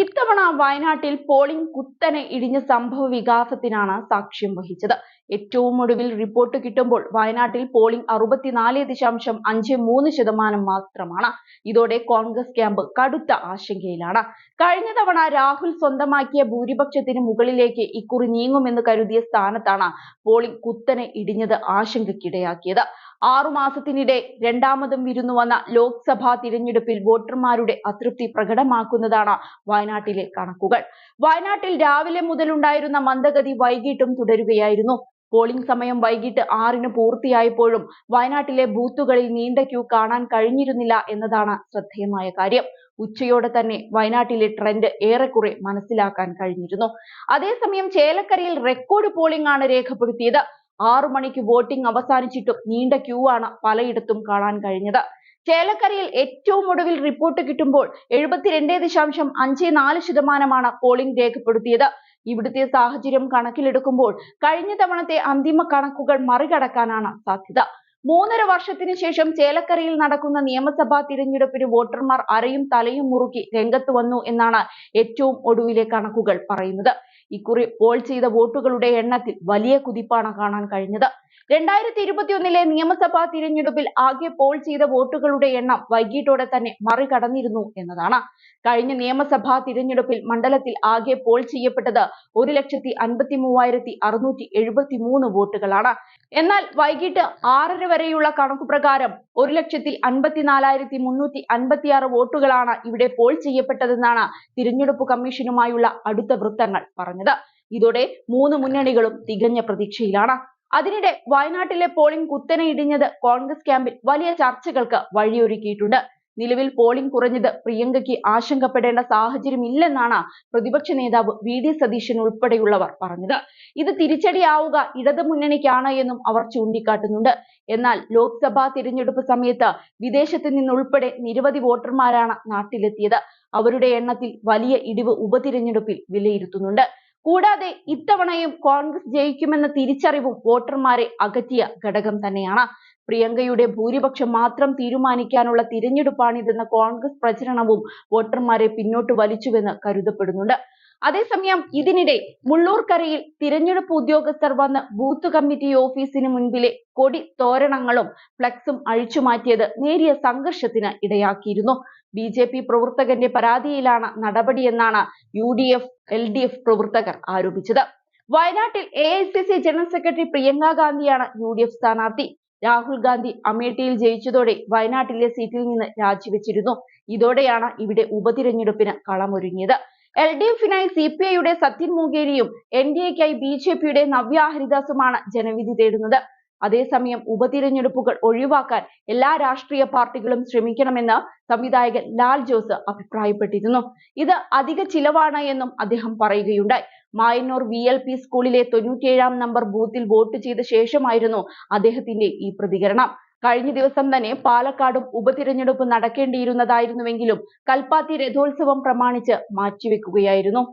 ഇത്തവണ വയനാട്ടിൽ പോളിംഗ് കുത്തനെ ഇടിഞ്ഞ സംഭവ വികാസത്തിനാണ് സാക്ഷ്യം വഹിച്ചത്. ഏറ്റവും ഒടുവിൽ റിപ്പോർട്ട് കിട്ടുമ്പോൾ വയനാട്ടിൽ പോളിംഗ് 64.53% മാത്രമാണ്. ഇതോടെ കോൺഗ്രസ് ക്യാമ്പ് കടുത്ത ആശങ്കയിലാണ്. കഴിഞ്ഞ തവണ രാഹുൽ സ്വന്തമാക്കിയ ഭൂരിപക്ഷത്തിന് മുകളിലേക്ക് ഇക്കുറി നീങ്ങുമെന്ന് കരുതിയ സ്ഥാനത്താണ് പോളിംഗ് കുത്തനെ ഇടിഞ്ഞത് ആശങ്കയ്ക്കിടയാക്കിയത്. 6 മാസത്തിനിടെ രണ്ടാമതും വിരുന്നു വന്ന ലോക്സഭാ തിരഞ്ഞെടുപ്പിൽ വോട്ടർമാരുടെ അതൃപ്തി പ്രകടമാക്കുന്നതാണ് വയനാട്ടിലെ കണക്കുകൾ. വയനാട്ടിൽ രാവിലെ മുതലുണ്ടായിരുന്ന മന്ദഗതി വൈകിട്ടും തുടരുകയായിരുന്നു. പോളിംഗ് സമയം വൈകിട്ട് 6-ന് പൂർത്തിയായപ്പോഴും വയനാട്ടിലെ ബൂത്തുകളിൽ നീണ്ട ക്യൂ കാണാൻ കഴിഞ്ഞിരുന്നില്ല എന്നതാണ് ശ്രദ്ധേയമായ കാര്യം. ഉച്ചയോടെ തന്നെ വയനാട്ടിലെ ട്രെൻഡ് ഏറെക്കുറെ മനസ്സിലാക്കാൻ കഴിഞ്ഞിരുന്നു. അതേസമയം ചേലക്കരയിൽ റെക്കോർഡ് പോളിംഗ് ആണ് രേഖപ്പെടുത്തിയത്. 6 മണിക്ക് വോട്ടിംഗ് അവസാനിച്ചിട്ടും നീണ്ട ക്യൂ ആണ് പലയിടത്തും കാണാൻ കഴിഞ്ഞത്. ചേലക്കരയിൽ ഏറ്റവും ഒടുവിൽ റിപ്പോർട്ട് കിട്ടുമ്പോൾ 72.54% പോളിംഗ് രേഖപ്പെടുത്തിയത്. ഇവിടുത്തെ സാഹചര്യം കണക്കിലെടുക്കുമ്പോൾ കഴിഞ്ഞ തവണത്തെ അന്തിമ കണക്കുകൾ മറികടക്കാനാണ് സാധ്യത. 3.5 വർഷത്തിന് ശേഷം ചേലക്കരയിൽ നടക്കുന്ന നിയമസഭാ തിരഞ്ഞെടുപ്പിന് വോട്ടർമാർ അരയും തലയും മുറുക്കി രംഗത്ത് വന്നു എന്നാണ് ഏറ്റവും ഒടുവിലെ കണക്കുകൾ പറയുന്നത്. ഇക്കുറി പോൾ ചെയ്ത വോട്ടുകളുടെ എണ്ണത്തിൽ വലിയ കുതിപ്പാണ് കാണാൻ കഴിഞ്ഞത്. 2021 നിയമസഭാ തിരഞ്ഞെടുപ്പിൽ ആകെ പോൾ ചെയ്ത വോട്ടുകളുടെ എണ്ണം വൈകിട്ടോടെ തന്നെ മറികടന്നിരുന്നു എന്നതാണ്. കഴിഞ്ഞ നിയമസഭാ തിരഞ്ഞെടുപ്പിൽ മണ്ഡലത്തിൽ ആകെ പോൾ ചെയ്യപ്പെട്ടത് 1,53,673 വോട്ടുകളാണ്. എന്നാൽ വൈകിട്ട് 6:30 വരെയുള്ള കണക്കുപ്രകാരം 1,54,356 വോട്ടുകളാണ് ഇവിടെ പോൾ ചെയ്യപ്പെട്ടതെന്നാണ് തിരഞ്ഞെടുപ്പ് കമ്മീഷനുമായുള്ള അടുത്ത വൃത്തങ്ങൾ പറഞ്ഞത്. ഇതോടെ 3 മുന്നണികളും തികഞ്ഞ പ്രതീക്ഷയിലാണ്. അതിനിടെ വയനാട്ടിലെ പോളിംഗ് കുത്തനെ ഇടിഞ്ഞത് കോൺഗ്രസ് ക്യാമ്പിൽ വലിയ ചർച്ചകൾക്ക് വഴിയൊരുക്കിയിട്ടുണ്ട്. നിലവിൽ പോളിംഗ് കുറഞ്ഞത് പ്രിയങ്കയ്ക്ക് ആശങ്കപ്പെടേണ്ട സാഹചര്യമില്ലെന്നാണ് പ്രതിപക്ഷ നേതാവ് വി.ഡി. സതീശൻ ഉൾപ്പെടെയുള്ളവർ പറഞ്ഞത്. ഇത് തിരിച്ചടിയാവുക ഇടതുമുന്നണിക്കാണ് എന്നും അവർ ചൂണ്ടിക്കാട്ടുന്നുണ്ട്. എന്നാൽ ലോക്സഭാ തിരഞ്ഞെടുപ്പ് സമയത്ത് വിദേശത്ത് നിന്നുൾപ്പെടെ നിരവധി വോട്ടർമാരാണ് നാട്ടിലെത്തിയത്. അവരുടെ എണ്ണത്തിൽ വലിയ ഇടിവ് ഉപതിരഞ്ഞെടുപ്പിൽ വിലയിരുത്തുന്നുണ്ട്. കൂടാതെ ഇത്തവണയും കോൺഗ്രസ് ജയിക്കുമെന്ന തിരിച്ചറിവും വോട്ടർമാരെ അകറ്റിയ ഘടകം തന്നെയാണ്. പ്രിയങ്കയുടെ ഭൂരിപക്ഷം മാത്രം തീരുമാനിക്കാനുള്ള തിരഞ്ഞെടുപ്പാണിതെന്ന കോൺഗ്രസ് പ്രചരണവും വോട്ടർമാരെ പിന്നോട്ട് വലിച്ചുവെന്ന് കരുതപ്പെടുന്നുണ്ട്. അതേസമയം ഇതിനിടെ മുള്ളൂർക്കരയിൽ തിരഞ്ഞെടുപ്പ് ഉദ്യോഗസ്ഥർ വന്ന് ബൂത്ത് കമ്മിറ്റി ഓഫീസിന് മുൻപിലെ കൊടി തോരണങ്ങളും ഫ്ലക്സും അഴിച്ചുമാറ്റിയത് നേരിയ സംഘർഷത്തിന് ഇടയാക്കിയിരുന്നു. BJP പ്രവർത്തകന്റെ പരാതിയിലാണ് നടപടിയെന്നാണ് UDF LDF പ്രവർത്തകർ ആരോപിച്ചത്. വയനാട്ടിൽ AICC ജനറൽ സെക്രട്ടറി പ്രിയങ്ക ഗാന്ധിയാണ് UDF സ്ഥാനാർത്ഥി. രാഹുൽ ഗാന്ധി അമേഠിയിൽ ജയിച്ചതോടെ വയനാട്ടിലെ സീറ്റിൽ നിന്ന് രാജിവെച്ചിരുന്നു. ഇതോടെയാണ് ഇവിടെ ഉപതിരഞ്ഞെടുപ്പിന് കളമൊരുങ്ങിയത്. LDF-നായി CPI-യുടെ സത്യൻ മൂകേരിയും NDA-ക്കായി BJP-യുടെ നവ്യ ഹരിദാസുമാണ് ജനവിധി തേടുന്നത്. അതേസമയം ഉപതിരഞ്ഞെടുപ്പുകൾ ഒഴിവാക്കാൻ എല്ലാ രാഷ്ട്രീയ പാർട്ടികളും ശ്രമിക്കണമെന്ന് സംവിധായകൻ ലാൽ ജോസ് അഭിപ്രായപ്പെട്ടിരുന്നു. ഇത് അധിക ചിലവാണ് എന്നും അദ്ദേഹം പറയുകയുണ്ടായി. മായന്നൂർ VLP സ്കൂളിലെ 97-ാം നമ്പർ ബൂത്തിൽ വോട്ട് ചെയ്ത ശേഷമായിരുന്നു അദ്ദേഹത്തിന്റെ ഈ പ്രതികരണം. കഴിഞ്ഞ ദിവസം തന്നെ പാലക്കാടും ഉപതിരഞ്ഞെടുപ്പ് നടക്കേണ്ടിയിരുന്നതായിരുന്നുവെങ്കിലും കൽപ്പാത്തി രഥോത്സവം പ്രമാണിച്ച് മാറ്റിവെക്കുകയായിരുന്നു.